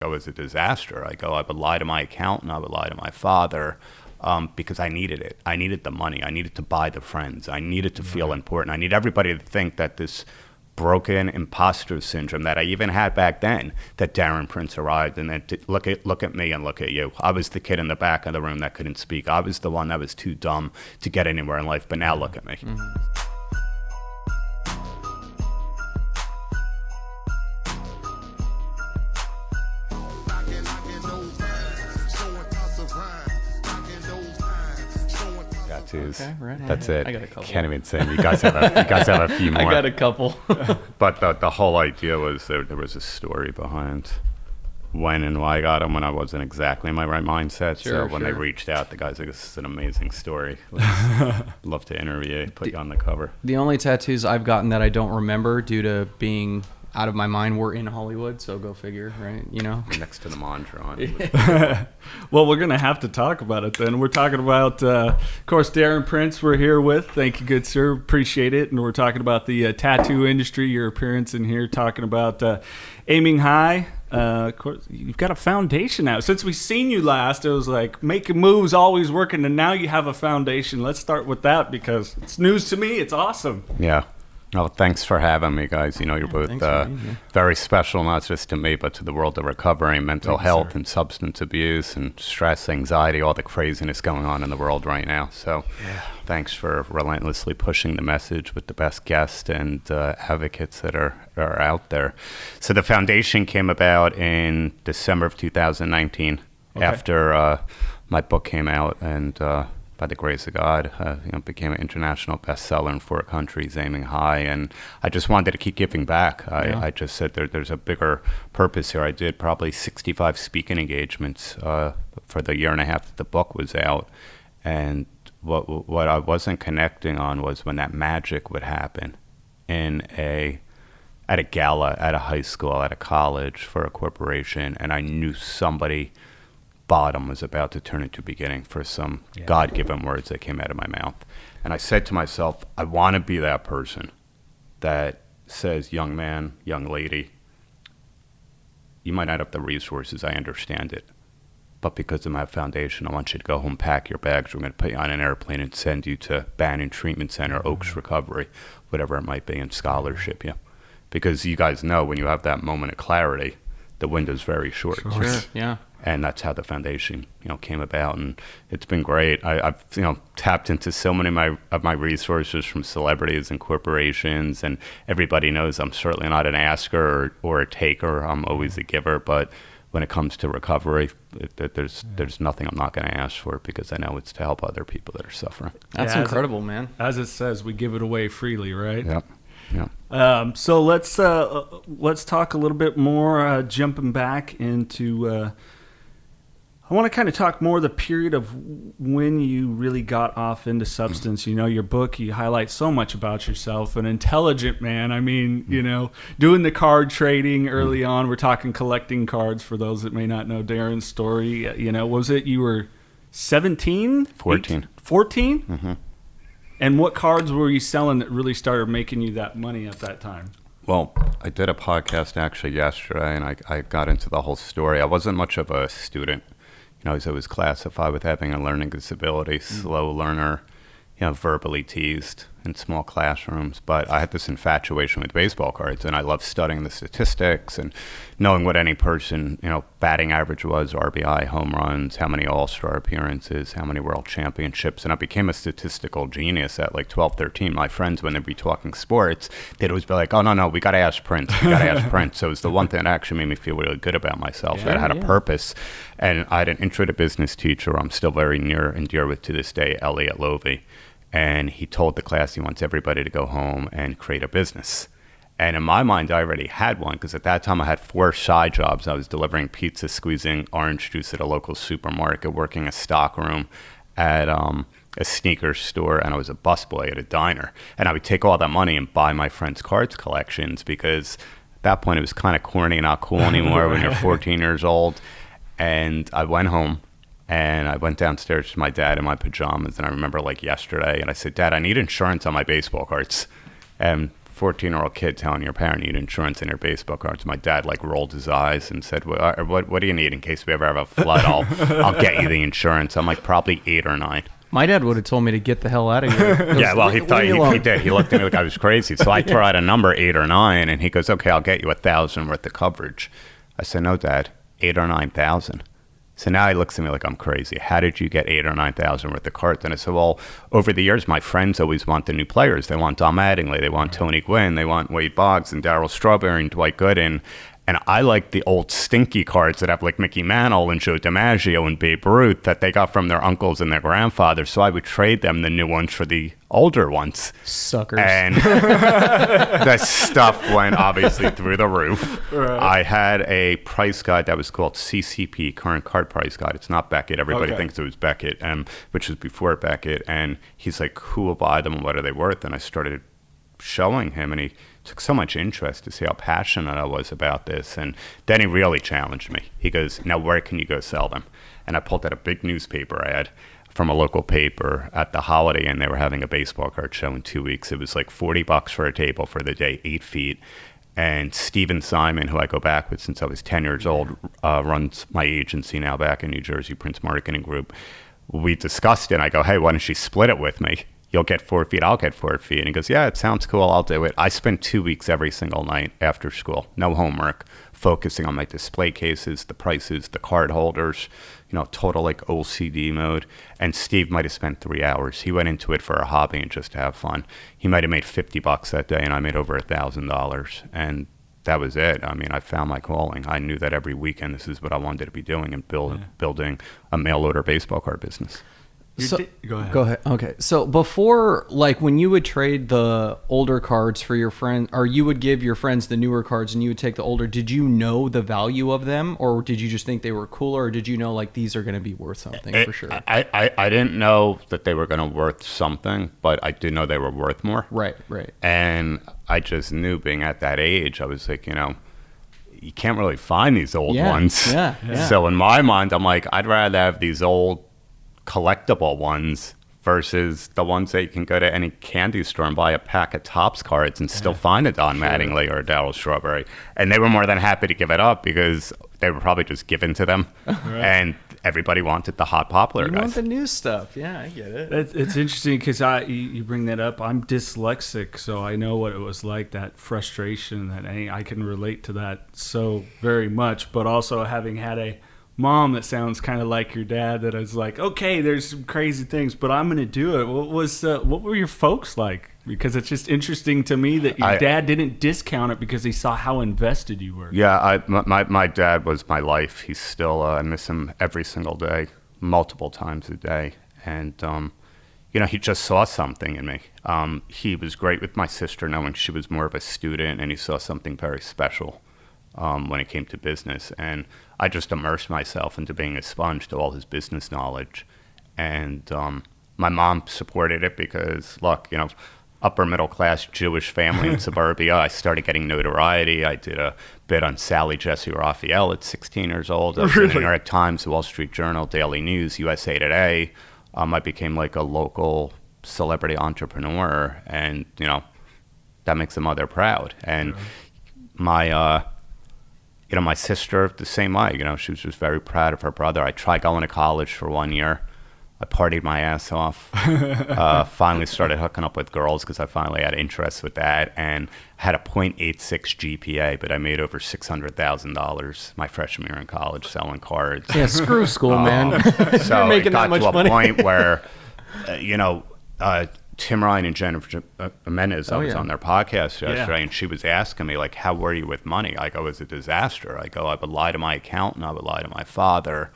I was a disaster. I would lie to my accountant. I would lie to my father because I needed it. I needed the money. I needed to buy the friends. I needed to feel important. I need everybody to think that this broken imposter syndrome that I even had back then, that Darren Prince arrived and then look at me and look at you. I was the kid in the back of the room that couldn't speak. I was the one that was too dumb to get anywhere in life, but now look at me. Okay, right. That's it. I got a couple. Can't even say. You guys have a few more. I got a couple. But the whole idea was there was a story behind when and why I got them when I wasn't exactly in my right mindset. Sure, so when they reached out, the guys like, this is an amazing story. Love to interview you, put you on the cover. The only tattoos I've gotten that I don't remember due to being out of my mind were in Hollywood, so go figure, right? You know, next to the Mondrian. Well, we're gonna have to talk about it then. We're talking about, of course, Darren Prince. We're here with. Thank you, good sir. Appreciate it. And we're talking about the tattoo industry. Your appearance in here, talking about aiming high. Of course, you've got a foundation now. Since we seen you last, it was like making moves, always working, and now you have a foundation. Let's start with that because it's news to me. It's awesome. Yeah. Oh, thanks for having me, guys. You know, you're both very special, not just to me, but to the world of recovery, mental health, and substance abuse, and stress, anxiety, all the craziness going on in the world right now. So thanks for relentlessly pushing the message with the best guests and advocates that are out there. So the foundation came about in December of 2019 after my book came out, and by the grace of God, became an international bestseller in 4 countries, aiming high. And I just wanted to keep giving back. I just said there's a bigger purpose here. I did probably 65 speaking engagements for the year and a half that the book was out. And what I wasn't connecting on was when that magic would happen at a gala, at a high school, at a college, for a corporation, and I knew somebody bottom was about to turn into beginning for some God-given words that came out of my mouth. And I said to myself, I want to be that person that says, young man, young lady, you might not have the resources, I understand it, but because of my foundation, I want you to go home, pack your bags, we're going to put you on an airplane and send you to Bannon Treatment Center, Oaks Recovery, whatever it might be, and scholarship you. Because you guys know when you have that moment of clarity, the window's very short. Sure, yeah. And that's how the foundation, came about, and it's been great. I've tapped into so many of my resources from celebrities and corporations, and everybody knows I'm certainly not an asker or a taker. I'm always a giver. But when it comes to recovery, there's nothing I'm not going to ask for because I know it's to help other people that are suffering. That's incredible, man. As it says, we give it away freely, right? Yep. Yeah. So let's talk a little bit more. Jumping back into. I want to kind of talk more the period of when you really got off into substance. Your book, you highlight so much about yourself, an intelligent man. I mean, doing the card trading early on. We're talking collecting cards for those that may not know Darren's story. Was it you were 17? 14. 14? Mm-hmm. And what cards were you selling that really started making you that money at that time? Well, I did a podcast actually yesterday, and I got into the whole story. I wasn't much of a student. I was always classified with having a learning disability, slow learner, verbally teased in small classrooms. But I had this infatuation with baseball cards, and I loved studying the statistics and knowing what any person, batting average was, RBI, home runs, how many all-star appearances, how many world championships. And I became a statistical genius at like 12, 13. My friends, when they'd be talking sports, they'd always be like, oh, no, we got to ask Prince. We got to ask Prince. So it was the one thing that actually made me feel really good about myself, that I had a purpose. And I had an intro to business teacher I'm still very near and dear with to this day, Elliot Lovey. And he told the class he wants everybody to go home and create a business. And in my mind, I already had one because at that time I had 4 side jobs. I was delivering pizza, squeezing orange juice at a local supermarket, working a stockroom at a sneaker store, and I was a busboy at a diner. And I would take all that money and buy my friends' cards collections because at that point it was kind of corny, not cool anymore when you're 14 years old. And I went home. And I went downstairs to my dad in my pajamas, and I remember like yesterday, and I said, Dad, I need insurance on my baseball cards. And 14-year-old kid telling your parent you need insurance in your baseball cards. My dad like rolled his eyes and said, what do you need in case we ever have a flood? I'll get you the insurance. I'm like probably 8 or 9. My dad would have told me to get the hell out of here. Yeah, well, he thought he did. He looked at me like I was crazy. So I throw out a number, 8 or 9, and he goes, okay, I'll get you 1,000 worth of coverage. I said, no, Dad, 8 or 9,000. So now he looks at me like I'm crazy. How did you get 8 or 9,000 worth of cards? And I said, well, over the years, my friends always want the new players. They want Dom Mattingly, they want Tony Gwynn, they want Wade Boggs and Darryl Strawberry and Dwight Gooden. And I like the old stinky cards that have like Mickey Mantle and Joe DiMaggio and Babe Ruth that they got from their uncles and their grandfathers. So I would trade them the new ones for the older ones. Suckers. And the stuff went obviously through the roof. Right. I had a price guide that was called CCP, Current Card Price Guide. It's not Beckett. Everybody thinks it was Beckett, which was before Beckett. And he's like, who will buy them and what are they worth? And I started showing him, and he took so much interest to see how passionate I was about this. And then he really challenged me. He goes, now where can you go sell them? And I pulled out a big newspaper ad from a local paper at the Holiday Inn. They were having a baseball card show in 2 weeks. It was like $40 for a table for the day, 8 feet. And Steven Simon, who I go back with since I was 10 years old, runs my agency now back in New Jersey, Prince Marketing Group. We discussed it. I go, hey, why don't you split it with me? You'll get 4 feet, I'll get 4 feet. And he goes, yeah, it sounds cool, I'll do it. I spent 2 weeks every single night after school, no homework, focusing on my display cases, the prices, the card holders, total like OCD mode. And Steve might have spent 3 hours. He went into it for a hobby and just to have fun. He might have made $50 that day, and I made over $1,000. And that was it. I mean, I found my calling. I knew that every weekend this is what I wanted to be doing, and building a mail order baseball card business. So, go ahead. Okay. So before, like when you would trade the older cards for your friend, or you would give your friends the newer cards and you would take the older, did you know the value of them, or did you just think they were cooler, or did you know like these are going to be worth something for sure? I didn't know that they were going to worth something, but I did know they were worth more. Right. And I just knew, being at that age, I was like, you can't really find these old ones. Yeah. So in my mind, I'm like, I'd rather have these old collectible ones versus the ones that you can go to any candy store and buy a pack of Topps cards and still find a Don Mattingly or a Darryl Strawberry. And they were more than happy to give it up because they were probably just given to them. And everybody wanted the hot popular guys. You want the new stuff. Yeah, I get it. It's interesting because you bring that up. I'm dyslexic, so I know what it was like, that frustration, that I can relate to that so very much. But also having had a mom that sounds kind of like your dad, that is like, okay, there's some crazy things, but I'm going to do it. What were your folks like? Because it's just interesting to me that your dad didn't discount it because he saw how invested you were. Yeah, my dad was my life. He's still, I miss him every single day, multiple times a day. And, he just saw something in me. He was great with my sister, knowing she was more of a student, and he saw something very special when it came to business. And I just immersed myself into being a sponge to all his business knowledge. And my mom supported it because, look, upper middle class Jewish family in suburbia, I started getting notoriety. I did a bit on Sally Jessie Raphael at 16 years old. I was in the New York Times, the Wall Street Journal, Daily News, USA Today. I became like a local celebrity entrepreneur, and, that makes a mother proud. And my sister, the same way, she was just very proud of her brother. I tried going to college for 1 year. I partied my ass off. Finally started hooking up with girls because I finally had interest with that, and had a .86 GPA, but I made over $600,000 my freshman year in college selling cards. Yeah, screw school, man. So You're making it got that much to a money. point where, Tim Ryan and Jennifer Jimenez, I was on their podcast yesterday, and she was asking me, like, how were you with money? I go, it was a disaster. I go, I would lie to my accountant, I would lie to my father,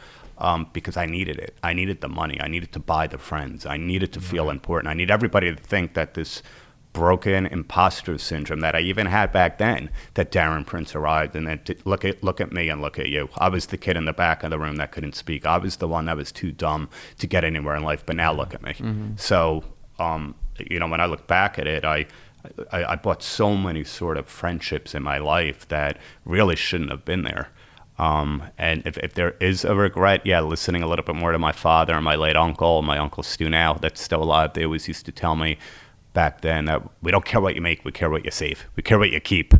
because I needed it. I needed the money. I needed to buy the friends. I needed to feel important. I need everybody to think that this broken imposter syndrome that I even had back then, that Darren Prince arrived, and then look at me and look at you. I was the kid in the back of the room that couldn't speak. I was the one that was too dumb to get anywhere in life, but now look at me. So, when I look back at it, I bought so many sort of friendships in my life that really shouldn't have been there. And if there is a regret, listening a little bit more to my father and my late uncle, my Uncle Stu now, that's still alive. They always used to tell me, back then that we don't care what you make, we care what you save, we care what you keep.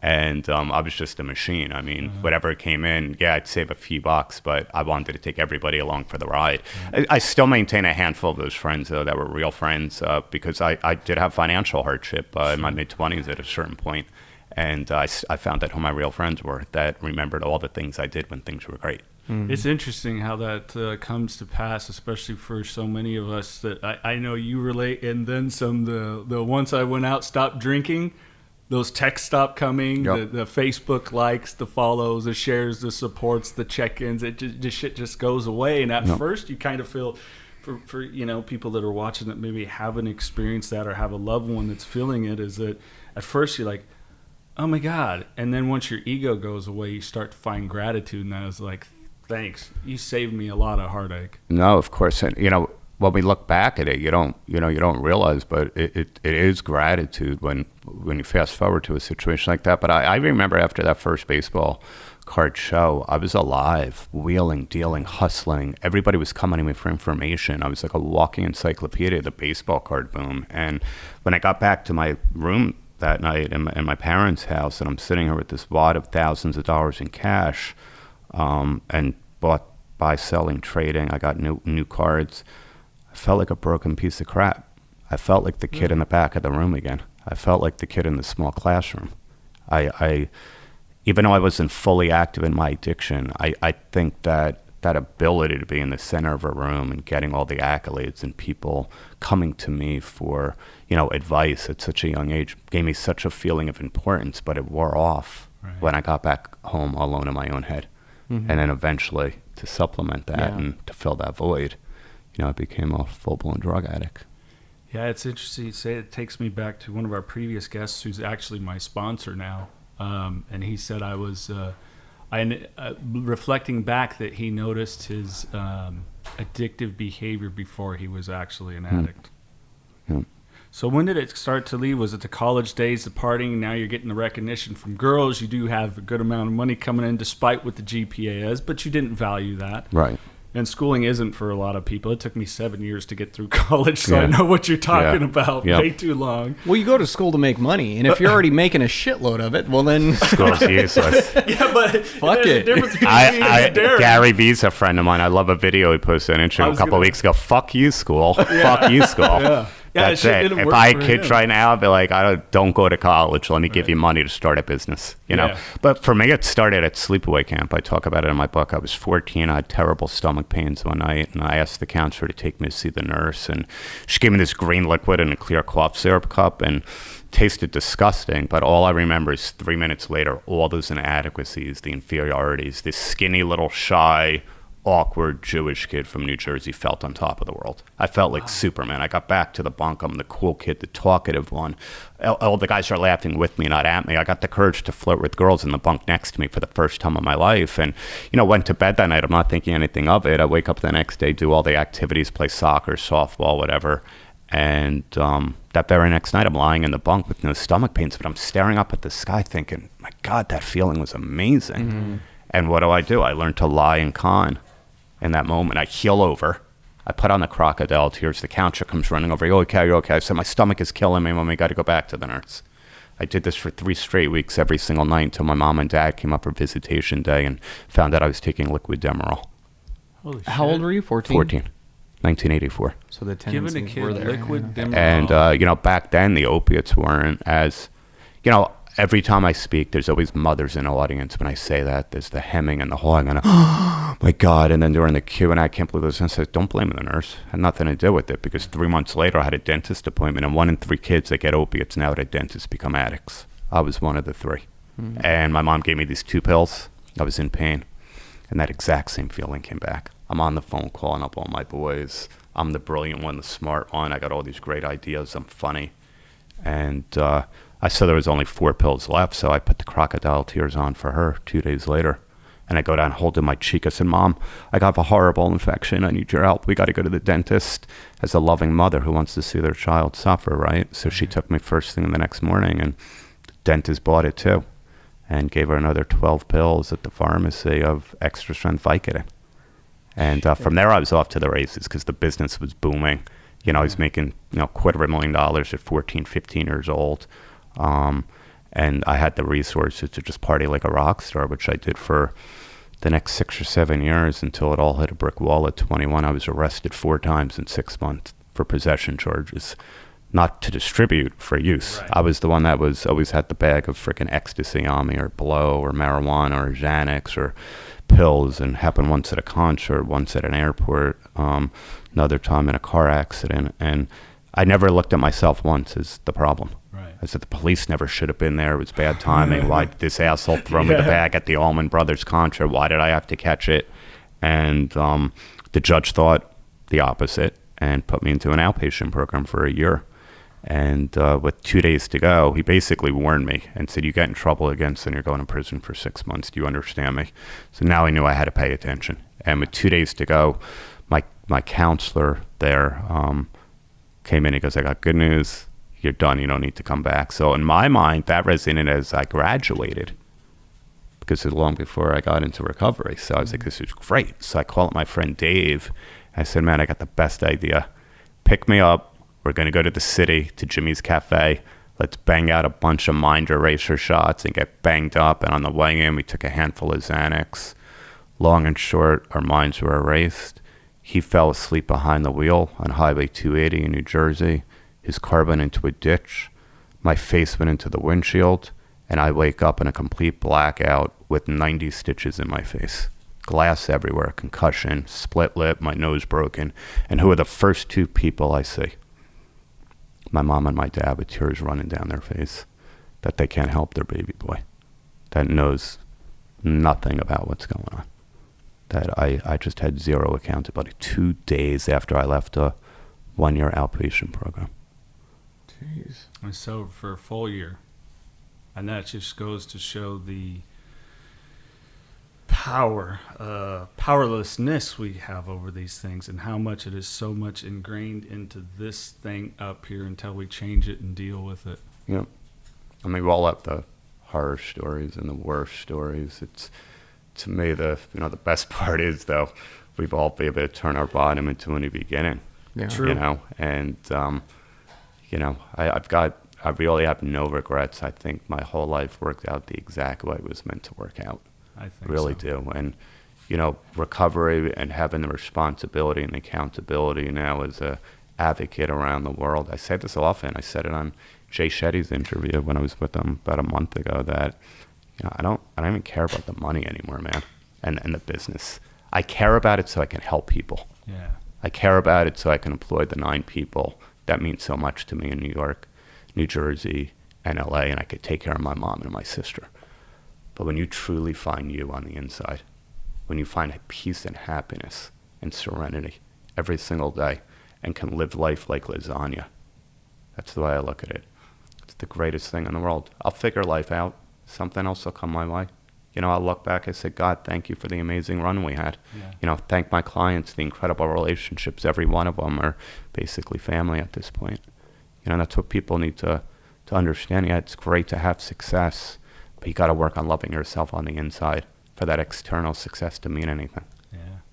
And I was just a machine. I mean, whatever came in, yeah, I'd save a few bucks, but I wanted to take everybody along for the ride. I still maintain a handful of those friends, though, that were real friends, because I did have financial hardship in my mid-20s at a certain point. And I found out who my real friends were that remembered all the things I did when things were great. It's interesting how that comes to pass, especially for so many of us that I know you relate, and then some. The once I went out, stopped drinking, those texts stopped coming, the Facebook likes, the follows, the shares, the supports, the check-ins. The shit just goes away. And at first, you kind of feel, for people that are watching that maybe haven't experienced that or have a loved one that's feeling it, is that at first you're like, oh my God. And then once your ego goes away, you start to find gratitude. And I was like, thanks. You saved me a lot of heartache. No, of course. And, when we look back at it, you don't realize, but it is gratitude when you fast forward to a situation like that. But I remember after that first baseball card show, I was alive, wheeling, dealing, hustling. Everybody was coming to me for information. I was like a walking encyclopedia, the baseball card boom. And when I got back to my room that night in my parents' house, and I'm sitting here with this wad of thousands of dollars in cash, and bought, buy, selling, trading. I got new cards. I felt like a broken piece of crap. I felt like the kid in the back of the room again. I felt like the kid in the small classroom. I even though I wasn't fully active in my addiction, I think that ability to be in the center of a room and getting all the accolades and people coming to me for, advice at such a young age gave me such a feeling of importance, but it wore off when I got back home alone in my own head. And then eventually to supplement that and to fill that void, I became a full-blown drug addict. Yeah, it's interesting you say it. Takes me back to one of our previous guests who's actually my sponsor now. And he said I was reflecting back that he noticed his addictive behavior before he was actually an addict. So when did it start to leave? Was it the college days, the partying? Now you're getting the recognition from girls. You do have a good amount of money coming in despite what the GPA is, but you didn't value that. Right. And schooling isn't for a lot of people. It took me 7 years to get through college, so I know what you're talking about. Way too long. Well, you go to school to make money, and if you're already making a shitload of it, well then... School's useless. But fuck it. Gary V's a friend of mine. I love a video he posted on Instagram a couple of weeks ago. Fuck you, school. Fuck you, school. That's it. If I had kids right now, I'd be like, don't go to college. Let me give you money to start a business. But for me, it started at sleepaway camp. I talk about it in my book. I was 14. I had terrible stomach pains one night, and I asked the counselor to take me to see the nurse, and she gave me this green liquid in a clear cough syrup cup, and tasted disgusting. But all I remember is 3 minutes later, all those inadequacies, the inferiorities, this skinny little shy, awkward Jewish kid from New Jersey felt on top of the world. I felt like Superman. I got back to the bunk. I'm the cool kid, the talkative one. All the guys are laughing with me, not at me. I got the courage to flirt with girls in the bunk next to me for the first time in my life. And, went to bed that night. I'm not thinking anything of it. I wake up the next day, do all the activities, play soccer, softball, whatever. And that very next night, I'm lying in the bunk with no stomach pains, but I'm staring up at the sky thinking, my God, that feeling was amazing. And what do? I learned to lie and con. In that moment, I keel over. I put on the crocodile tears. The counselor comes running over. You're okay. I said, my stomach is killing me, Mom. We got to go back to the nurse. I did this for 3 straight weeks every single night until my mom and dad came up for visitation day and found out I was taking liquid Demerol. Holy shit. How old were you? 14? 1984. So the giving a kid were there. liquid Demerol. And, back then, the opiates weren't as, every time I speak, there's always mothers in the audience. When I say that, there's the hemming and the hawing, and oh my God. And then during the Q&A, I can't believe this. And I said, don't blame the nurse. It had nothing to do with it, because 3 months later, I had a dentist appointment, and 1 in 3 kids that get opiates now at a dentist become addicts. I was one of the 3. And my mom gave me these 2 pills. I was in pain. And that exact same feeling came back. I'm on the phone calling up all my boys. I'm the brilliant one, the smart one. I got all these great ideas. I'm funny. And I saw there was only 4 pills left, so I put the crocodile tears on for her 2 days later. And I go down holding my cheek. I said, Mom, I got a horrible infection. I need your help. We got to go to the dentist. As a loving mother who wants to see their child suffer, right? So she took me first thing the next morning, and the dentist bought it too, and gave her another 12 pills at the pharmacy of extra strength Vicodin. And from there, I was off to the races because the business was booming. You know, I was making, $250,000 at 14, 15 years old. And I had the resources to just party like a rock star, which I did for the next 6 or 7 years until it all hit a brick wall at 21. I was arrested 4 times in 6 months for possession charges, not to distribute, for use. Right. I was the one that was always had the bag of freaking ecstasy on me, or blow, or marijuana, or Xanax, or pills, and happened once at a concert, once at an airport, another time in a car accident. And I never looked at myself once as the problem. Right. I said the police never should have been there. It was bad timing. Why did this asshole throw me the bag at the Allman Brothers concert? Why did I have to catch it? And the judge thought the opposite and put me into an outpatient program for a year. And with 2 days to go, he basically warned me and said, you get in trouble again, and you're going to prison for 6 months. Do you understand me? So now I knew I had to pay attention. And with 2 days to go, my counselor there came in. He goes, I got good news. You're done. You don't need to come back. So in my mind, that resonated as I graduated, because it was long before I got into recovery. So I was like, this is great. So I called up my friend Dave. I said, man, I got the best idea. Pick me up. We're going to go to the city, to Jimmy's Cafe. Let's bang out a bunch of mind eraser shots and get banged up. And on the way in, we took a handful of Xanax. Long and short, our minds were erased. He fell asleep behind the wheel on Highway 280 in New Jersey. His car went into a ditch. My face went into the windshield. And I wake up in a complete blackout with 90 stitches in my face. Glass everywhere, concussion, split lip, my nose broken. And who are the first 2 people I see? My mom and my dad with tears running down their face, that they can't help their baby boy, that knows nothing about what's going on, that I just had zero accountability 2 days after I left a 1-year outpatient program. Jeez. And so for a full year. And that just goes to show the powerlessness we have over these things, and how much it is so much ingrained into this thing up here until we change it and deal with it. Yeah. I mean, we all have the horror stories and the worst stories. It's, to me, the best part is, though, we've all been able to turn our bottom into a new beginning. Yeah. True. And I really have no regrets. I think my whole life worked out the exact way it was meant to work out. I think really so. do. And, recovery and having the responsibility and accountability now as a advocate around the world. I say this often. I said it on Jay Shetty's interview when I was with him about a month ago, that, I don't even care about the money anymore, man, and the business. I care about it so I can help people. Yeah. I care about it so I can employ the 9 people that mean so much to me in New York, New Jersey, and LA, and I could take care of my mom and my sister. But when you truly find you on the inside, when you find peace and happiness and serenity every single day and can live life like lasagna, that's the way I look at it. It's the greatest thing in the world. I'll figure life out. Something else will come my way. I'll look back and say, God, thank you for the amazing run we had. Yeah. Thank my clients, the incredible relationships. Every one of them are basically family at this point. That's what people need to understand. Yeah, it's great to have success, but you got to work on loving yourself on the inside for that external success to mean anything.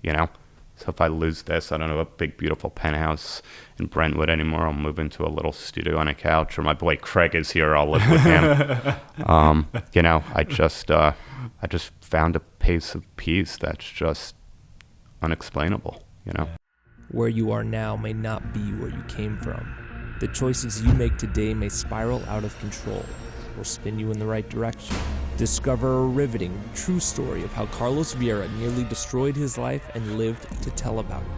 Yeah. So if I lose this, I don't have a big, beautiful penthouse in Brentwood anymore. I'll move into a little studio on a couch, or my boy Craig is here. I'll live with him. I just found a pace of peace that's just unexplainable. Where you are now may not be where you came from. The choices you make today may spiral out of control or spin you in the right direction. Discover a riveting, true story of how Carlos Vieira nearly destroyed his life and lived to tell about it.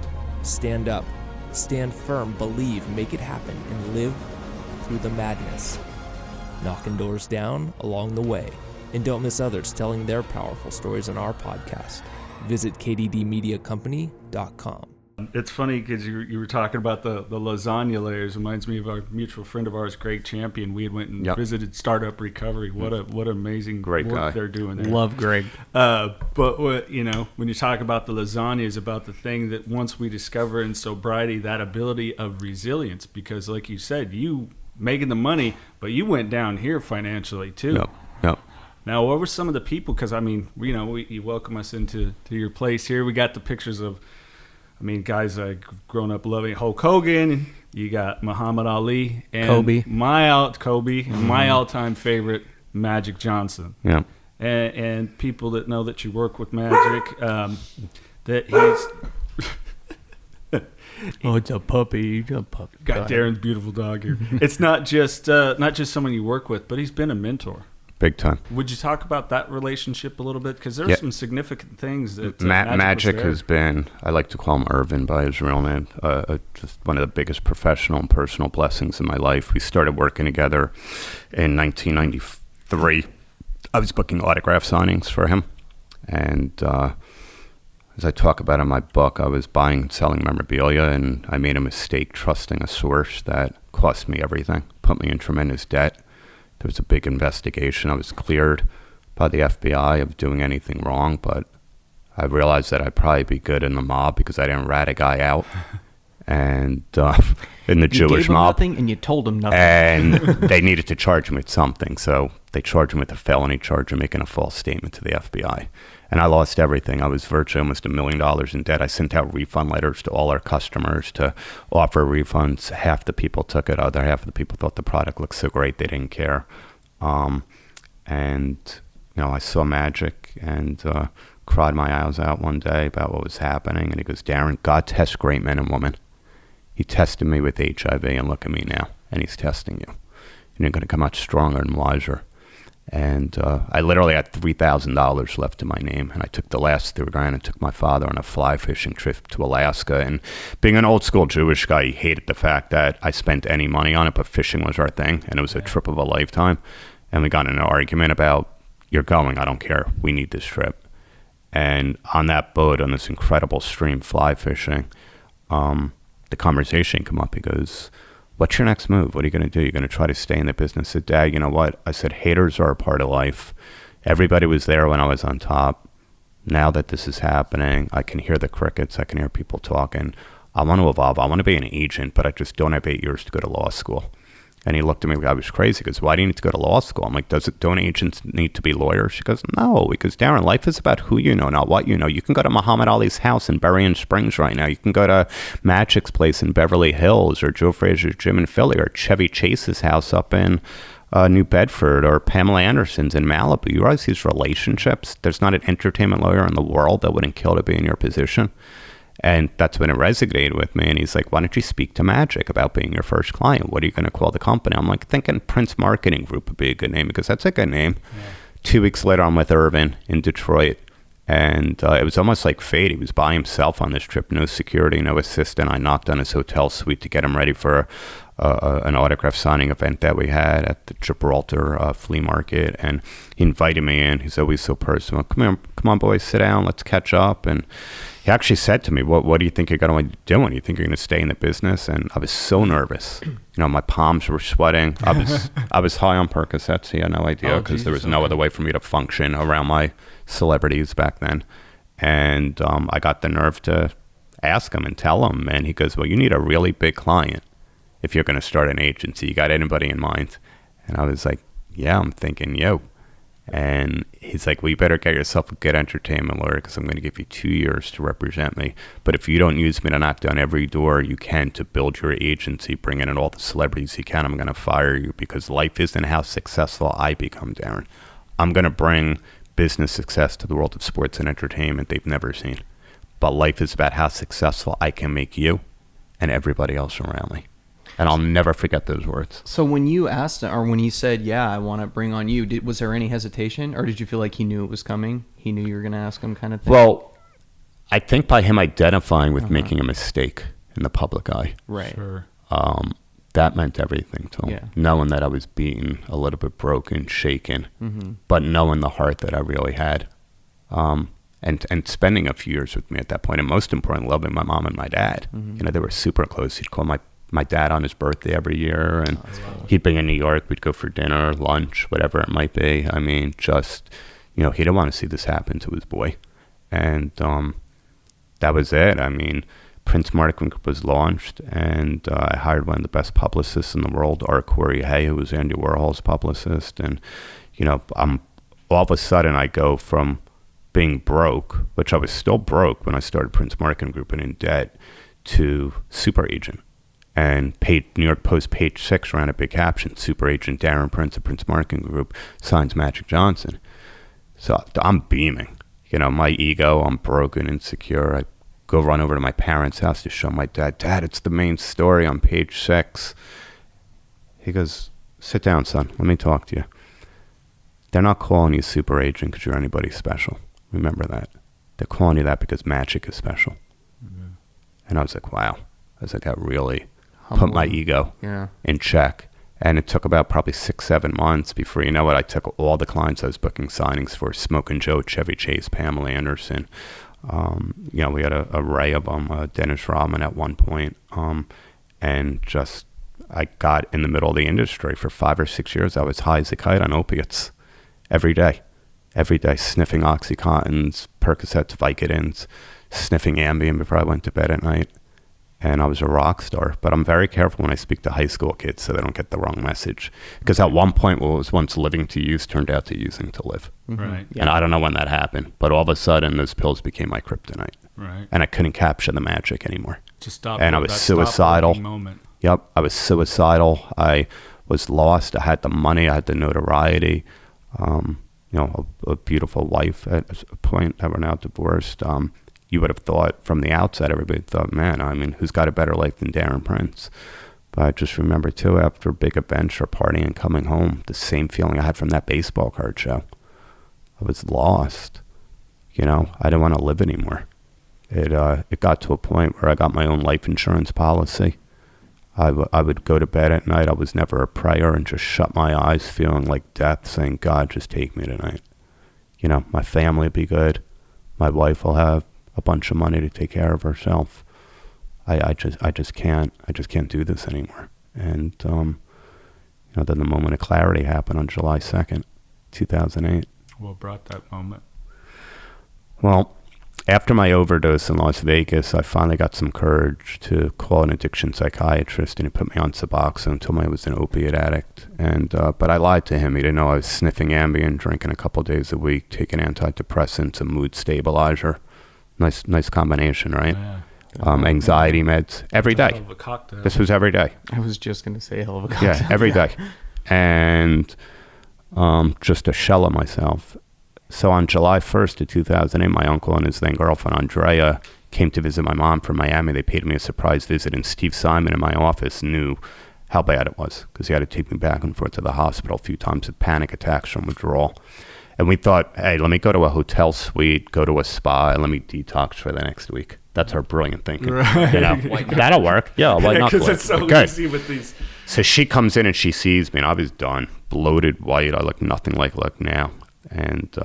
Stand up, stand firm, believe, make it happen, and live through the madness. Knockin Doorz Down along the way. And don't miss others telling their powerful stories on our podcast. Visit kddmediacompany.com. It's funny because you were talking about the lasagna layers. Reminds me of our mutual friend of ours, Greg Champion. We had went and visited Startup Recovery. What amazing great work guy. They're doing there. Love Greg. But when you talk about the lasagna, is about the thing that once we discover in sobriety, that ability of resilience. Because like you said, you making the money, but you went down here financially too. Yep. Now, what were some of the people? Because you welcome us into your place here. We got the pictures of I mean, guys I've grown up loving, Hulk Hogan, you got Muhammad Ali, and Kobe. my all-time favorite, Magic Johnson. Yeah. And people that know that you work with Magic, that he's... Oh, it's a puppy. Got Darren's beautiful dog here. It's not just someone you work with, but he's been a mentor. Big time. Would you talk about that relationship a little bit? Because there's some significant things that Magic has been, I like to call him Irvin by his real name, just one of the biggest professional and personal blessings in my life. We started working together in 1993. I was booking autograph signings for him. And as I talk about in my book, I was buying and selling memorabilia, and I made a mistake trusting a source that cost me everything, put me in tremendous debt. There was a big investigation. I was cleared by the FBI of doing anything wrong, but I realized that I'd probably be good in the mob because I didn't rat a guy out. And in the Jewish mob, nothing, and you told him nothing. And they needed to charge him with something, so they charged him with a felony charge of making a false statement to the FBI. And I lost everything. I was virtually almost $1 million in debt. I sent out refund letters to all our customers to offer refunds. Half the people took it. Other half of the people thought the product looked so great they didn't care. And I saw Magic and cried my eyes out one day about what was happening. And he goes, "Darren, God tests great men and women. He tested me with HIV, and look at me now. And he's testing you. And you're going to come out stronger and wiser." And I literally had $3,000 left in my name, and I took the last $3,000 and took my father on a fly fishing trip to Alaska. And being an old school Jewish guy, he hated the fact that I spent any money on it, but fishing was our thing, and it was a trip of a lifetime. And we got in an argument about, "You're going, I don't care, we need this trip." And on that boat, on this incredible stream fly fishing, the conversation came up. He goes, "What's your next move? What are you going to do? You're going to try to stay in the business?" I said, "Dad, you know what?" I said, "Haters are a part of life. Everybody was there when I was on top. Now that this is happening, I can hear the crickets. I can hear people talking. I want to evolve. I want to be an agent, but I just don't have 8 years to go to law school." And he looked at me like I was crazy. He goes, "Why do you need to go to law school?" I'm like, don't agents need to be lawyers? She goes, "No." Because, Darren, life is about who you know, not what you know. You can go to Muhammad Ali's house in Berrien Springs right now. You can go to Magic's place in Beverly Hills, or Joe Frazier's gym in Philly, or Chevy Chase's house up in New Bedford, or Pamela Anderson's in Malibu. You realize these relationships, there's not an entertainment lawyer in the world that wouldn't kill to be in your position. And that's when it resonated with me. And he's like, "Why don't you speak to Magic about being your first client? What are you going to call the company?" I'm like, thinking Prince Marketing Group would be a good name, because that's a good name. Yeah. 2 weeks later, I'm with Irvin in Detroit. And it was almost like fate. He was by himself on this trip, no security, no assistant. I knocked on his hotel suite to get him ready for an autograph signing event that we had at the Gibraltar flea market. And he invited me in. He's always so personal. Come on, boys, sit down. Let's catch up." And he actually said to me, what do you think you're going to do? Do you think you're going to stay in the business? And I was so nervous. My palms were sweating. I was high on Percocets. He had no idea, because there was no other way for me to function around my celebrities back then. And I got the nerve to ask him and tell him. And he goes, "Well, you need a really big client if you're going to start an agency. You got anybody in mind?" And I was like, "Yeah, I'm thinking you." And he's like, "Well, you better get yourself a good entertainment lawyer, because I'm going to give you 2 years to represent me. But if you don't use me to knock down every door you can to build your agency, bring in all the celebrities you can, I'm going to fire you, because life isn't how successful I become, Darren. I'm going to bring business success to the world of sports and entertainment they've never seen. But life is about how successful I can make you and everybody else around me." And I'll never forget those words. So when you asked, or when he said, "Yeah, I want to bring on you," was there any hesitation, or did you feel like he knew it was coming? He knew you were going to ask him, kind of thing? Well, I think by him identifying with making a mistake in the public eye, right? Sure. That meant everything to him. Yeah. Knowing that I was beaten, a little bit broken, shaken, but knowing the heart that I really had. And spending a few years with me at that point, and most importantly, loving my mom and my dad. They were super close. He'd call my dad on his birthday every year, and he'd be in New York. We'd go for dinner, lunch, whatever it might be. I mean, just, he didn't want to see this happen to his boy. And that was it. I mean, Prince Marketing Group was launched, and I hired one of the best publicists in the world, Art Corey Hay, who was Andy Warhol's publicist. And, all of a sudden I go from being broke, which I was still broke when I started Prince Marketing Group and in debt, to super agent. And New York Post page 6 ran a big caption, super agent Darren Prince of Prince Marketing Group signs Magic Johnson. So I'm beaming. My ego, I'm broken, insecure. I go run over to my parents' house to show my dad, Dad, it's the main story on page 6. He goes, sit down, son. Let me talk to you. They're not calling you super agent because you're anybody special. Remember that. They're calling you that because magic is special. Mm-hmm. And I was like, wow. I really put my ego in check. And it took about probably 6-7 months before, you know what, I took all the clients I was booking signings for, Smokin' Joe, Chevy Chase, Pamela Anderson. We had an array of them, Dennis Rodman at one point. And just, I got in the middle of the industry for 5 or 6 years. I was high as a kite on opiates every day, sniffing Oxycontins, Percocets, Vicodins, sniffing Ambien before I went to bed at night. And I was a rock star. But I'm very careful when I speak to high school kids so they don't get the wrong message. Because at one point, what was once living to use turned out to using to live. Mm-hmm. Right. And I don't know when that happened. But all of a sudden, those pills became my kryptonite. Right. And I couldn't capture the magic anymore. Just stop. And I was suicidal. Moment. Yep. I was suicidal. I was lost. I had the money. I had the notoriety. A beautiful wife at a point that we're now divorced. You would have thought from the outset, everybody thought, man, who's got a better life than Darren Prince? But I just remember, too, after big events or partying and coming home, the same feeling I had from that baseball card show. I was lost. I didn't want to live anymore. It got to a point where I got my own life insurance policy. I would go to bed at night. I was never a prayer and just shut my eyes feeling like death, saying, God, just take me tonight. My family will be good. My wife will have a bunch of money to take care of herself. I just can't do this anymore. And then the moment of clarity happened on July 2nd, 2008. What brought that moment? Well, after my overdose in Las Vegas, I finally got some courage to call an addiction psychiatrist, and he put me on Suboxone and told me I was an opiate addict. And but I lied to him. He didn't know I was sniffing Ambien, drinking a couple days a week, taking antidepressants, a mood stabilizer. Nice combination, right? Yeah. Anxiety meds every day. Hell of a cocktail. This was every day. I was just going to say hell of a cocktail. Yeah, every day. And just a shell of myself. So on July 1st of 2008, my uncle and his then girlfriend, Andrea, came to visit my mom from Miami. They paid me a surprise visit, and Steve Simon in my office knew how bad it was because he had to take me back and forth to the hospital a few times with panic attacks from withdrawal. And we thought, hey, let me go to a hotel suite, go to a spa, and let me detox for the next week. That's our brilliant thinking. Right. That'll work. Yeah, why not? Because it's so easy with these. So she comes in and she sees me, and I was done. Bloated, white. I look nothing like I look now. And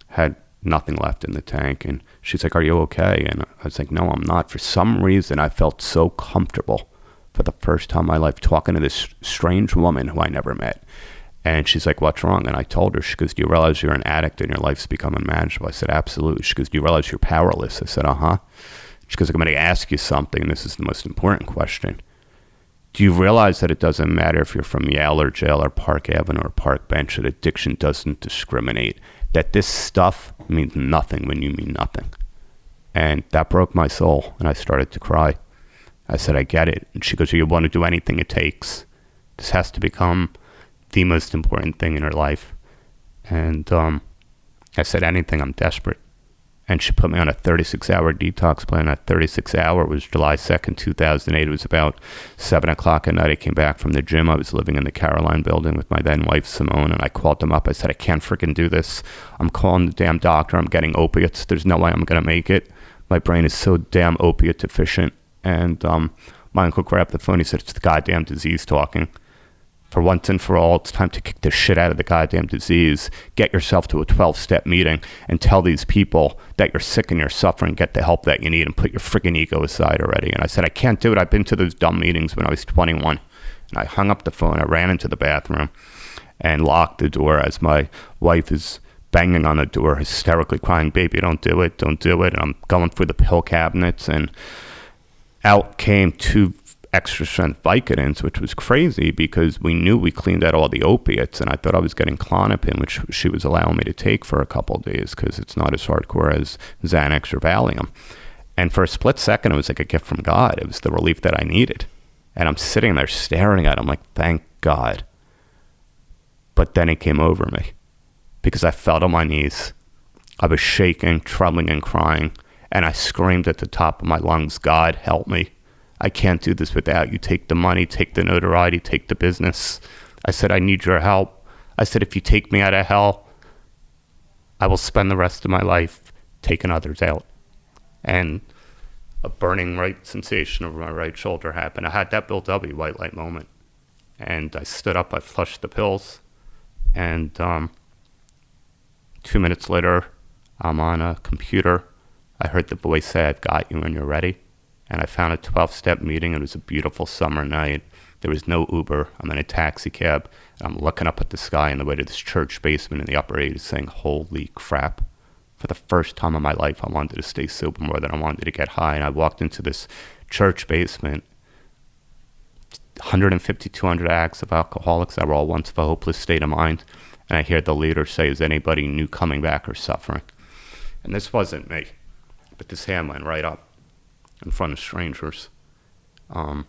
had nothing left in the tank. And she's like, are you okay? And I was like, no, I'm not. For some reason, I felt so comfortable for the first time in my life talking to this strange woman who I never met. And she's like, what's wrong? And I told her, she goes, do you realize you're an addict and your life's become unmanageable? I said, absolutely. She goes, do you realize you're powerless? I said, uh-huh. She goes, I'm going to ask you something. This is the most important question. Do you realize that it doesn't matter if you're from Yale or jail or Park Avenue or Park Bench, that addiction doesn't discriminate, that this stuff means nothing when you mean nothing? And that broke my soul, and I started to cry. I said, I get it. And she goes, you want to do anything it takes. This has to become the most important thing in her life. And I said, anything, I'm desperate. And she put me on a 36-hour detox plan. That 36-hour was July 2nd, 2008. It was about 7 o'clock at night. I came back from the gym. I was living in the Caroline building with my then wife, Simone, and I called them up. I said, I can't freaking do this. I'm calling the damn doctor. I'm getting opiates. There's no way I'm going to make it. My brain is so damn opiate deficient. And my uncle grabbed the phone. He said, it's the goddamn disease talking. For once and for all, it's time to kick the shit out of the goddamn disease. Get yourself to a 12-step meeting and tell these people that you're sick and you're suffering, get the help that you need, and put your freaking ego aside already. And I said, I can't do it. I've been to those dumb meetings when I was 21. And I hung up the phone. I ran into the bathroom and locked the door as my wife is banging on the door, hysterically crying, baby, don't do it, don't do it. And I'm going through the pill cabinets, and out came 2 extra strength Vicodins, which was crazy because we knew we cleaned out all the opiates, and I thought I was getting Klonopin, which she was allowing me to take for a couple of days because it's not as hardcore as Xanax or Valium. And for a split second, it was like a gift from God. It was the relief that I needed. And I'm sitting there staring at it. I'm like, thank God. But then it came over me because I fell on my knees. I was shaking, trembling, and crying. And I screamed at the top of my lungs, God, help me. I can't do this without you. Take the money, take the notoriety, take the business. I said, I need your help. I said, if you take me out of hell, I will spend the rest of my life taking others out. And a burning right sensation over my right shoulder happened. I had that Bill W. white light moment. And I stood up, I flushed the pills. And 2 minutes later, I'm on a computer. I heard the voice say, I've got you when you're ready. And I found a 12-step meeting. It was a beautiful summer night. There was no Uber. I'm in a taxi cab. I'm looking up at the sky on the way to this church basement in the upper 80s saying, holy crap. For the first time in my life, I wanted to stay sober more than I wanted to get high. And I walked into this church basement, 150, 200 acts of alcoholics that were all once of a hopeless state of mind. And I hear the leader say, is anybody new coming back or suffering? And this wasn't me, but this hand went right up in front of strangers. I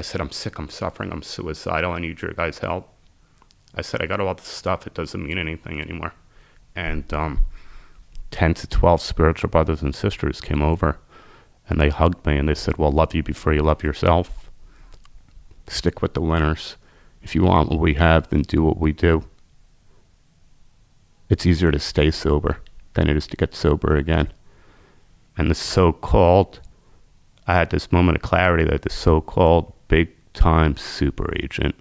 said, I'm sick, I'm suffering, I'm suicidal, I need your guys' help. I said, I got all this stuff, it doesn't mean anything anymore. And 10 to 12 spiritual brothers and sisters came over, and they hugged me, and they said, well, love you before you love yourself. Stick with the winners. If you want what we have, then do what we do. It's easier to stay sober than it is to get sober again. And the so-called, I had this moment of clarity that the so-called big-time super agent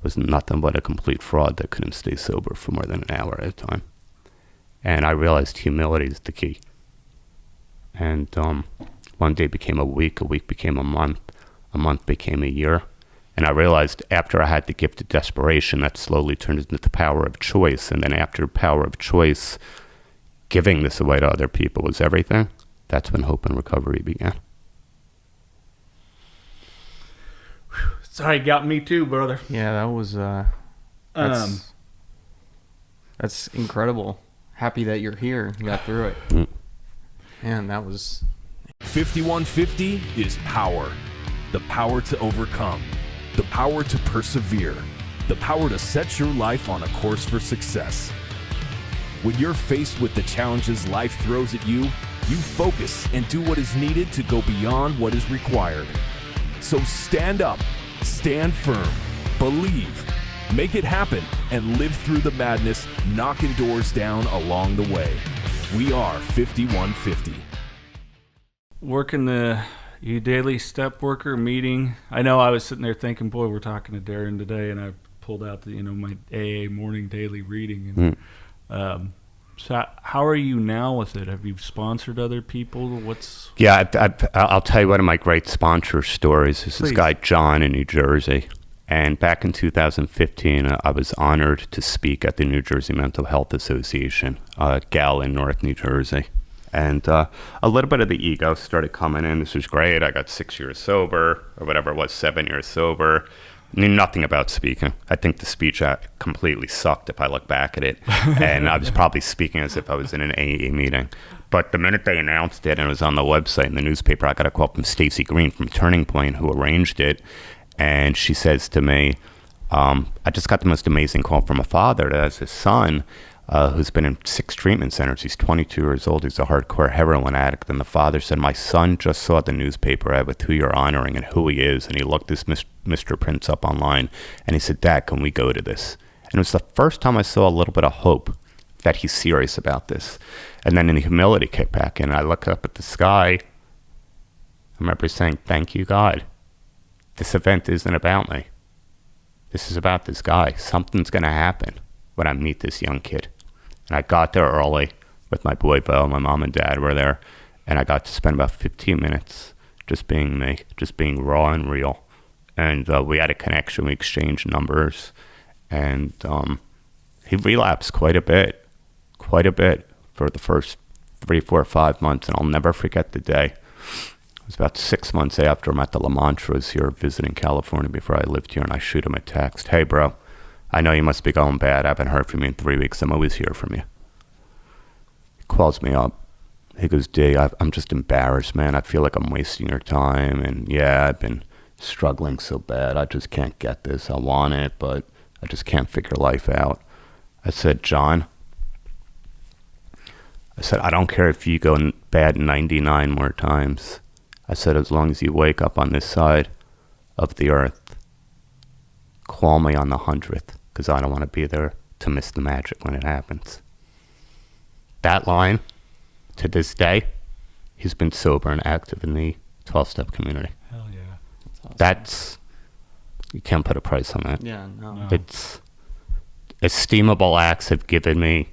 was nothing but a complete fraud that couldn't stay sober for more than an hour at a time. And I realized humility is the key. And one day became a week became a month became a year. And I realized after I had the gift of desperation, that slowly turned into the power of choice. And then after power of choice, giving this away to other people was everything. That's when hope and recovery began. Sorry, got me too, brother. Yeah, that was that's incredible. Happy that you're here. You got through it. Man, that was 5150 is power. The power to overcome. The power to persevere. The power to set your life on a course for success. When you're faced with the challenges life throws at you, you focus and do what is needed to go beyond what is required. So stand up, stand firm, believe, make it happen, and live through the madness, knocking doors down along the way. We are 5150. Working the daily step worker meeting. I know I was sitting there thinking, boy, we're talking to Darren today, and I pulled out the, my AA morning daily reading. And so how are you now with it? Have you sponsored other people? Yeah, I'll tell you one of my great sponsor stories. This guy John in New Jersey. And back in 2015, I was honored to speak at the New Jersey Mental Health Association, GAL in North New Jersey. And a little bit of the ego started coming in. This was great. I got 6 years sober, or whatever it was, 7 years sober. Knew nothing about speaking. I think the speech completely sucked if I look back at it. And I was probably speaking as if I was in an AA meeting. But the minute they announced it and it was on the website and the newspaper, I got a call from Stacy Green from Turning Point, who arranged it. And she says to me, I just got the most amazing call from a father that has his son who's been in 6 treatment centers. He's 22 years old. He's a hardcore heroin addict. And the father said, my son just saw the newspaper ad with who you're honoring and who he is. And he looked this Mr. Prince up online. And he said, Dad, can we go to this? And it was the first time I saw a little bit of hope that he's serious about this. And then in the humility kicked back in. I look up at the sky. I remember saying, thank you, God. This event isn't about me. This is about this guy. Something's going to happen when I meet this young kid. And I got there early with my boy Bo. My mom and dad were there. And I got to spend about 15 minutes just being me, just being raw and real. And we had a connection. We exchanged numbers. And he relapsed quite a bit for the first 3, 4, 5 months. And I'll never forget the day It was about 6 months after I'm at the La Mantras here visiting California before I lived here, and I shoot him a text. Hey, bro, I know you must be going bad. I haven't heard from you in 3 weeks. I'm always here from you. He calls me up. He goes, D, I'm just embarrassed, man. I feel like I'm wasting your time. And yeah, I've been struggling so bad. I just can't get this. I want it, but I just can't figure life out. I said, John, I don't care if you go bad 99 more times. I said, as long as you wake up on this side of the earth, call me on the 100th, because I don't want to be there to miss the magic when it happens. That line, to this day, he's been sober and active in the 12-step community. Hell yeah. That's, you can't put a price on that. Yeah, no. It's, esteemable acts have given me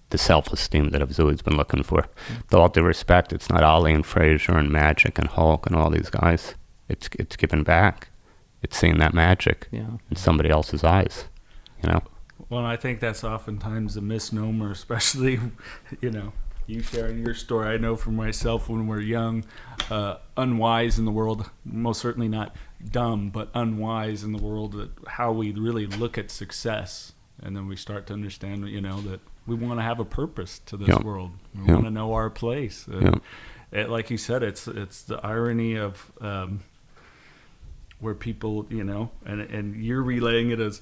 the self-esteem that I've always been looking for. With all due respect, it's not Ali and Frazier and Magic and Hulk and all these guys. It's given back. It's seeing that magic in somebody else's eyes, you know? Well, I think that's oftentimes a misnomer, especially, you know, you sharing your story. I know for myself when we're young, unwise in the world, most certainly not dumb, but unwise in the world, that how we really look at success. And then we start to understand, you know, that we want to have a purpose to this world. We want to know our place. Like you said, it's the irony of where people, you know, and you're relaying it as,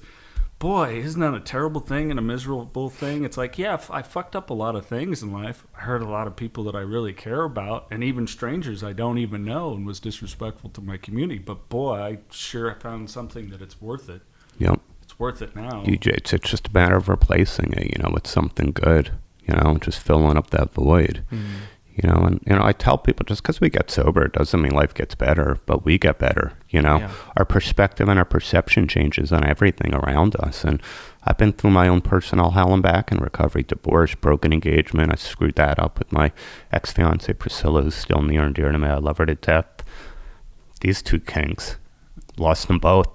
boy, isn't that a terrible thing and a miserable thing? It's like, yeah, I fucked up a lot of things in life. I hurt a lot of people that I really care about, and even strangers I don't even know, and was disrespectful to my community. But boy, I sure found something that it's worth it. Yep. It's worth it now. DJ, it's just a matter of replacing it, you know, with something good, you know, just filling up that void. You know, and, you know, I tell people, just because we get sober, it doesn't mean life gets better, but we get better, you know. Yeah. Our perspective and our perception changes on everything around us. And I've been through my own personal hell and back in recovery, divorce, broken engagement. I screwed that up with my ex-fiance, Priscilla, who's still near and dear to me. I love her to death. These two kings, lost them both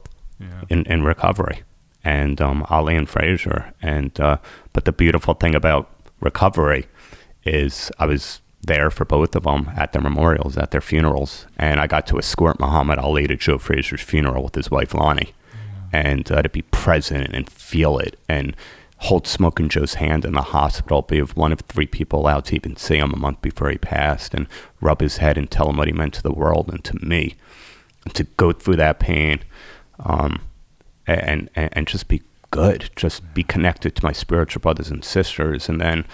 in recovery. And Ali and Frazier. And but the beautiful thing about recovery is I was there for both of them at their memorials, at their funerals, and I got to escort Muhammad Ali to Joe Frazier's funeral with his wife Lonnie, and to be present and feel it, and hold Smoking Joe's hand in the hospital, be one of 3 people allowed to even see him a month before he passed, and rub his head and tell him what he meant to the world and to me, and to go through that pain, and just be good, just be connected to my spiritual brothers and sisters. And then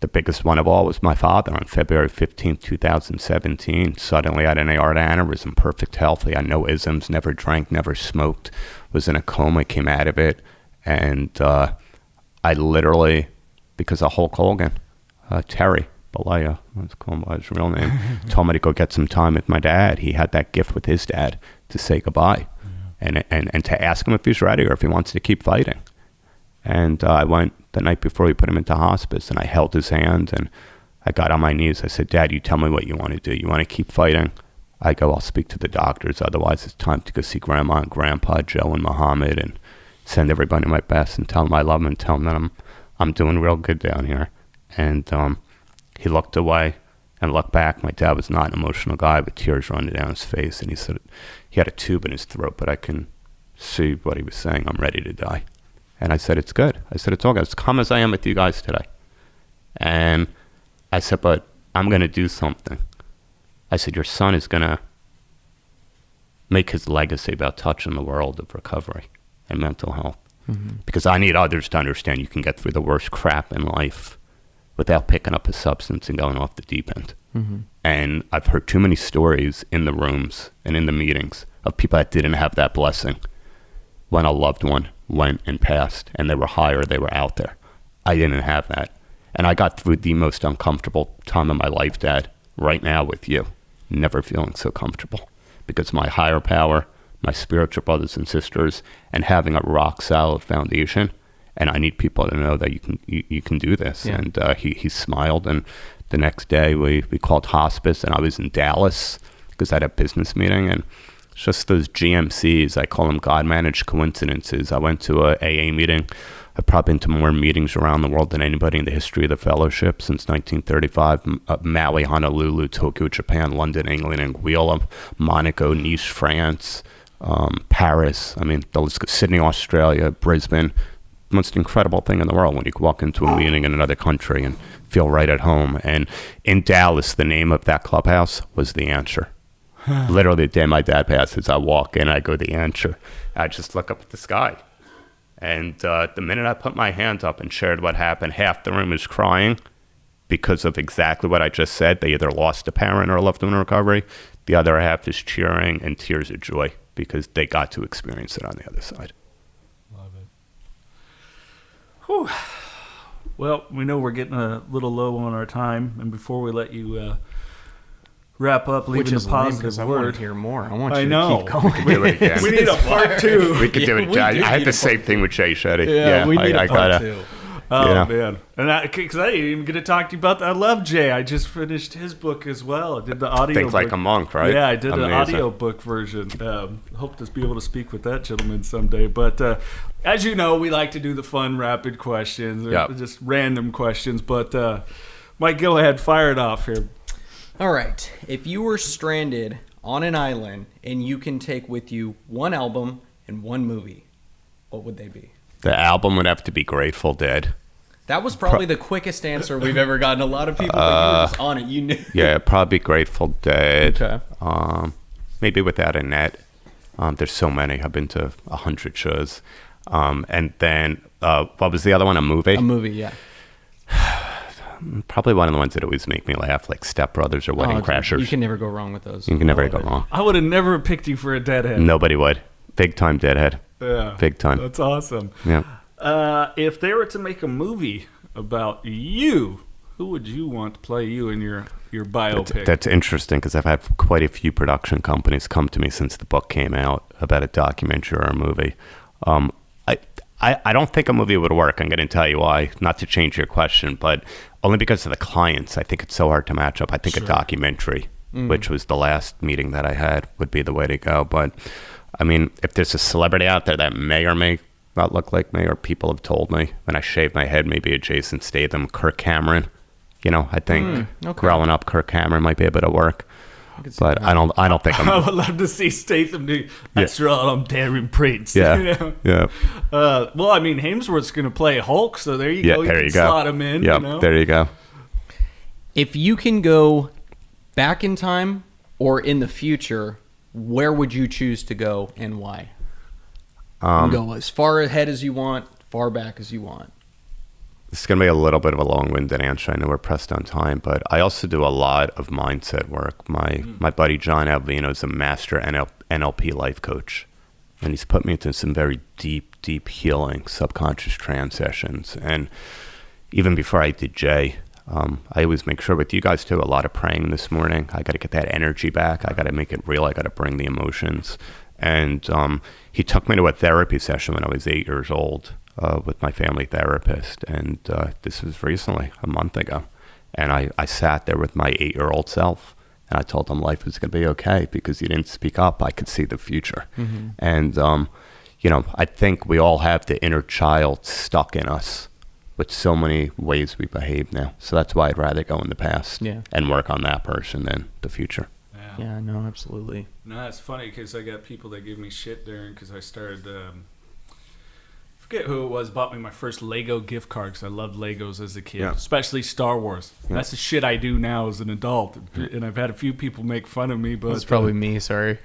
the biggest one of all was my father on February 15th, 2017. Suddenly had an aortic aneurysm, perfect healthy, had no isms, never drank, never smoked, was in a coma, came out of it. And I literally, because of Hulk Hogan, Terry Bollea, let's call him by his real name, told me to go get some time with my dad. He had that gift with his dad to say goodbye and to ask him if he's ready or if he wants to keep fighting. And I went the night before we put him into hospice, and I held his hand, and I got on my knees. I said, Dad, you tell me what you want to do. You want to keep fighting? I go, I'll speak to the doctors. Otherwise, it's time to go see Grandma and Grandpa, Joe and Muhammad, and send everybody my best and tell them I love them and tell them that I'm doing real good down here. And he looked away and looked back. My dad was not an emotional guy, but tears running down his face. And he said he had a tube in his throat, but I can see what he was saying. I'm ready to die. And I said, it's good. I said, it's all good. It's come as I am with you guys today. And I said, but I'm going to do something. I said, your son is going to make his legacy about touching the world of recovery and mental health. Because I need others to understand you can get through the worst crap in life without picking up a substance and going off the deep end. And I've heard too many stories in the rooms and in the meetings of people that didn't have that blessing when a loved one went and passed and they were high or they were out there. I didn't have that. And I got through the most uncomfortable time of my life, Dad, right now with you. Never feeling so comfortable because my higher power, my spiritual brothers and sisters, and having a rock solid foundation. And I need people to know that you can do this. Yeah. And he smiled. And the next day we called hospice, and I was in Dallas because I had a business meeting. And just those GMCs, I call them God-managed coincidences. I went to a AA meeting I've probably been to more meetings around the world than anybody in the history of the fellowship since 1935. Maui, Honolulu, Tokyo, Japan, London, England, Anguilla, Monaco, Nice, France, Paris. I mean, Sydney, Australia, Brisbane. Most incredible thing in the world when you walk into a meeting in another country and feel right at home. And in Dallas, the name of that clubhouse was The Answer. Literally the day my dad passes, I walk in, I go, The Answer. I just look up at the sky. And the minute I put my hand up and shared what happened, half the room is crying because of exactly what I just said. They either lost a parent or a loved one in recovery. The other half is cheering and tears of joy because they got to experience it on the other side. Love it. Whew. Well, we know we're getting a little low on our time, and before we let you wrap up, leaving a positive I word. want to hear more. I want you I to know. keep going. We can do it again. We need a part 2. We could do it. I had the same thing with Jay Shetty. We need a I part gotta, 2. Oh, Yeah. man. And because I didn't even get to talk to you about that. I love Jay. I just finished his book as well. I did the audio Think book. Like a Monk, right? Yeah, I did an Amazing. audio book version. Hope to be able to speak with that gentleman someday. But as you know, we like to do the fun, rapid questions, or Yep. just random questions. But Mike, go ahead, fire it off here. All right. If you were stranded on an island and you can take with you one album and one movie, what would they be? The album would have to be Grateful Dead. That was probably the quickest answer we've ever gotten. A lot of people, but you were just on it. You knew. Yeah, probably Grateful Dead. Okay. Maybe Without a Net. There's so many. I've been to 100 shows. And then, what was the other one? A movie? A movie, yeah. Probably one of the ones that always make me laugh, like Step Brothers or Wedding Crashers. You can never go wrong with those. You can never go wrong. I would have never picked you for a deadhead. Nobody would. Big time Deadhead. Yeah. Big time. That's awesome. Yeah. If they were to make a movie about you, who would you want to play you in your biopic? That's interesting because I've had quite a few production companies come to me since the book came out about a documentary or a movie. I don't think a movie would work. I'm going to tell you why. Not to change your question, but only because of the clients. I think it's so hard to match up. I think a documentary, which was the last meeting that I had, would be the way to go. But, I mean, if there's a celebrity out there that may or may not look like me, or people have told me, when I shave my head, maybe a Jason Statham, Kirk Cameron. You know, I think growing up, Kirk Cameron might be able to work. But I don't think I'm... I would love to see Statham do. That's right, I'm Darren Prince. Yeah, You know? yeah. Well, I mean, Hemsworth's going to play Hulk, so there you go. There can you go. slot him in. Yeah, You know? there you go. If you can go back in time or in the future, where would you choose to go and why? Go as far ahead as you want, far back as you want. This is going to be a little bit of a long-winded answer. I know we're pressed on time, but I also do a lot of mindset work. My buddy John Alvino is a master NLP life coach, and he's put me into some very deep healing subconscious trance sessions. And even before I did Jay, I always make sure with you guys too, a lot of praying this morning. I got to get that energy back. I got to make it real. I got to bring the emotions. And he took me to a therapy session when I was 8 years old. With my family therapist, and this was recently, a month ago. And I sat there with my 8-year-old self, and I told him life was going to be okay because he didn't speak up. I could see the future. Mm-hmm. And, you know, I think we all have the inner child stuck in us with so many ways we behave now. So that's why I'd rather go in the past and work on that person than the future. Yeah, no, absolutely. No, it's funny because I got people that give me shit, Darren, because I started... forget who it was, bought me my first Lego gift card because I loved Legos as a kid, especially Star Wars. Yeah. That's the shit I do now as an adult, and I've had a few people make fun of me. But it's probably me, sorry.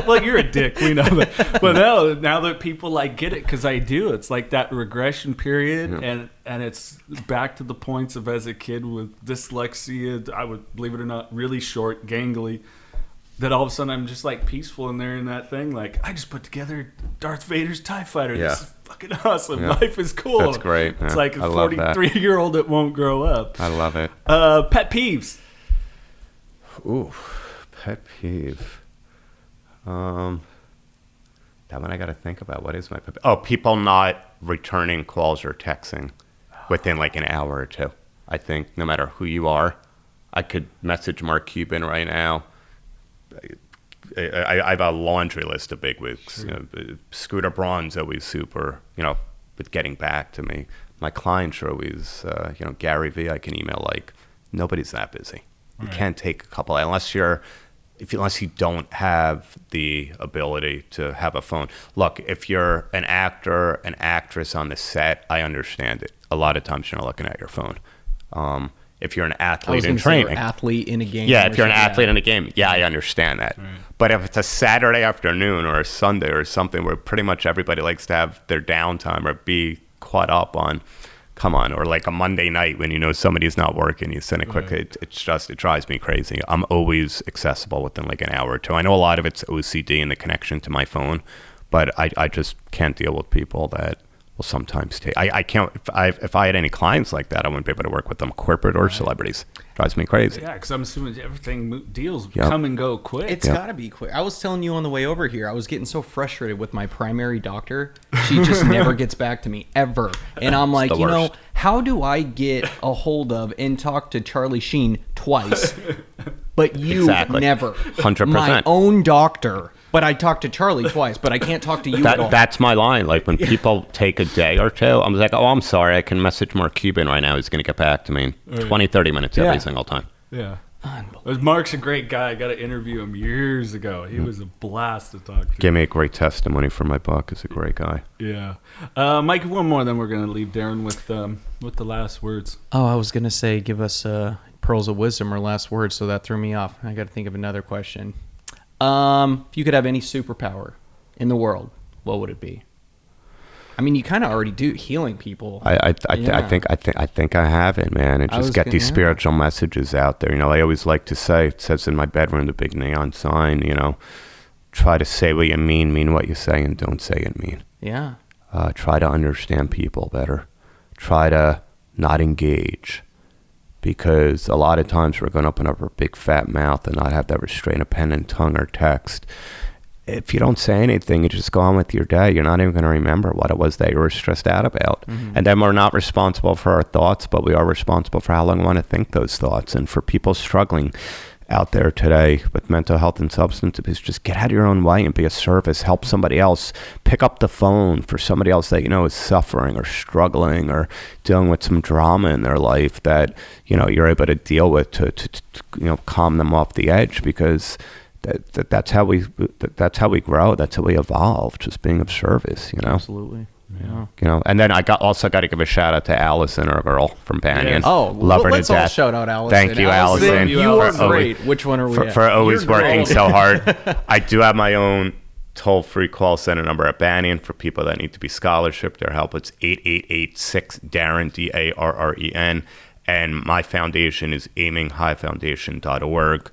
Well, you're a dick, we know that. But now that people like get it because I do, it's like that regression period, and it's back to the points of as a kid with dyslexia. I would, believe it or not, really short, gangly. That all of a sudden I'm just like peaceful in there in that thing. Like, I just put together Darth Vader's TIE Fighter. Yeah. This is fucking awesome. Yeah. Life is cool. That's great. It's like a 43-year-old that won't grow up. I love it. Pet peeves. Ooh, pet peeve. That one I got to think about. What is my pet peeve? Oh, people not returning calls or texting within like an hour or two. I think no matter who you are, I could message Mark Cuban right now. I have a laundry list of bigwigs. You know, Scooter Braun's always super, with getting back to me. My clients are always, Gary V, I can email like, nobody's that busy. You can't take a couple, unless you don't have the ability to have a phone. Look, if you're an actor, an actress on the set, I understand it. A lot of times you're not looking at your phone. If you're an athlete in training. Athlete in a game. Yeah, if you're an athlete in a game, I understand that. Right. But if it's a Saturday afternoon or a Sunday or something where pretty much everybody likes to have their downtime or be caught up on, come on, or like a Monday night when you know somebody's not working, you send a quick, it drives me crazy. I'm always accessible within like an hour or two. I know a lot of it's OCD and the connection to my phone, but I just can't deal with people that will sometimes take, I can't, if I had any clients like that, I wouldn't be able to work with them, corporate or celebrities. Drives me crazy. Yeah, because I'm assuming everything deals come and go quick. It's got to be quick. I was telling you on the way over here, I was getting so frustrated with my primary doctor. She just never gets back to me, ever. And I'm like, how do I get a hold of and talk to Charlie Sheen twice, but you never? 100%. My own doctor. But I talked to Charlie twice, but I can't talk to you at all. That's my line. Like when people take a day or two, I'm like, oh, I'm sorry. I can message Mark Cuban right now. He's going to get back to me in 20, 30 minutes every single time. Yeah. Mark's a great guy. I got to interview him years ago. He was a blast to talk to. Give me a great testimony for my book. He's a great guy. Yeah. Mike, one more, then we're going to leave Darren with the last words. Oh, I was going to say, give us pearls of wisdom or last words, so that threw me off. I got to think of another question. If you could have any superpower in the world, what would it be? I mean, you kind of already do healing people. I think I have it, man. And just get these spiritual messages out there. I always like to say, it says in my bedroom, the big neon sign, try to say what you mean what you say, and don't say it mean. Yeah. Try to understand people better. Try to not engage. Because a lot of times we're going to open up our big fat mouth and not have that restraint of pen and tongue or text. If you don't say anything, you just go on with your day, you're not even going to remember what it was that you were stressed out about. Mm-hmm. And then we're not responsible for our thoughts, but we are responsible for how long we want to think those thoughts. And for people struggling out there today with mental health and substance abuse, just get out of your own way and be a service. Help somebody else. Pick up the phone for somebody else that is suffering or struggling or dealing with some drama in their life that you're able to deal with to calm them off the edge, because that's how we grow. That's how we evolve. Just being of service. Absolutely. Yeah. And then I also got to give a shout out to Allison, our girl from Banyan. Yes. Oh, love her to death. All shout out Allison. Thank you, Allison. You are great. Which one are we for always working so hard. I do have my own toll-free call center number at Banyan for people that need to be scholarship. Their help, it's 8886-DARREN, DARREN. And my foundation is aiminghighfoundation.org.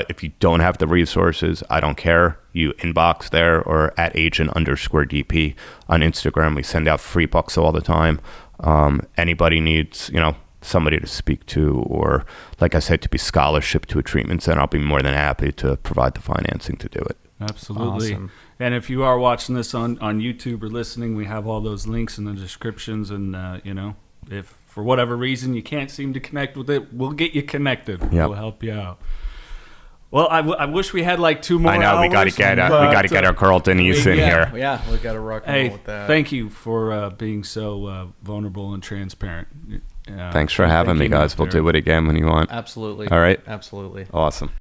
If you don't have the resources, I don't care. You inbox there or at agent_DP on Instagram. We send out free books all the time. Anybody needs, somebody to speak to, or like I said, to be scholarship to a treatment center, I'll be more than happy to provide the financing to do it. Absolutely. Awesome. And if you are watching this on YouTube or listening, we have all those links in the descriptions. And, if for whatever reason you can't seem to connect with it, we'll get you connected. Yep. We'll help you out. Well, I wish we had like 2 more hours. I know, we got to get our girl Denise in here. Yeah, we got to rock and roll with that. Thank you for being so vulnerable and transparent. Thanks for having me, guys. We'll do it again when you want. Absolutely. All right. Absolutely. Awesome.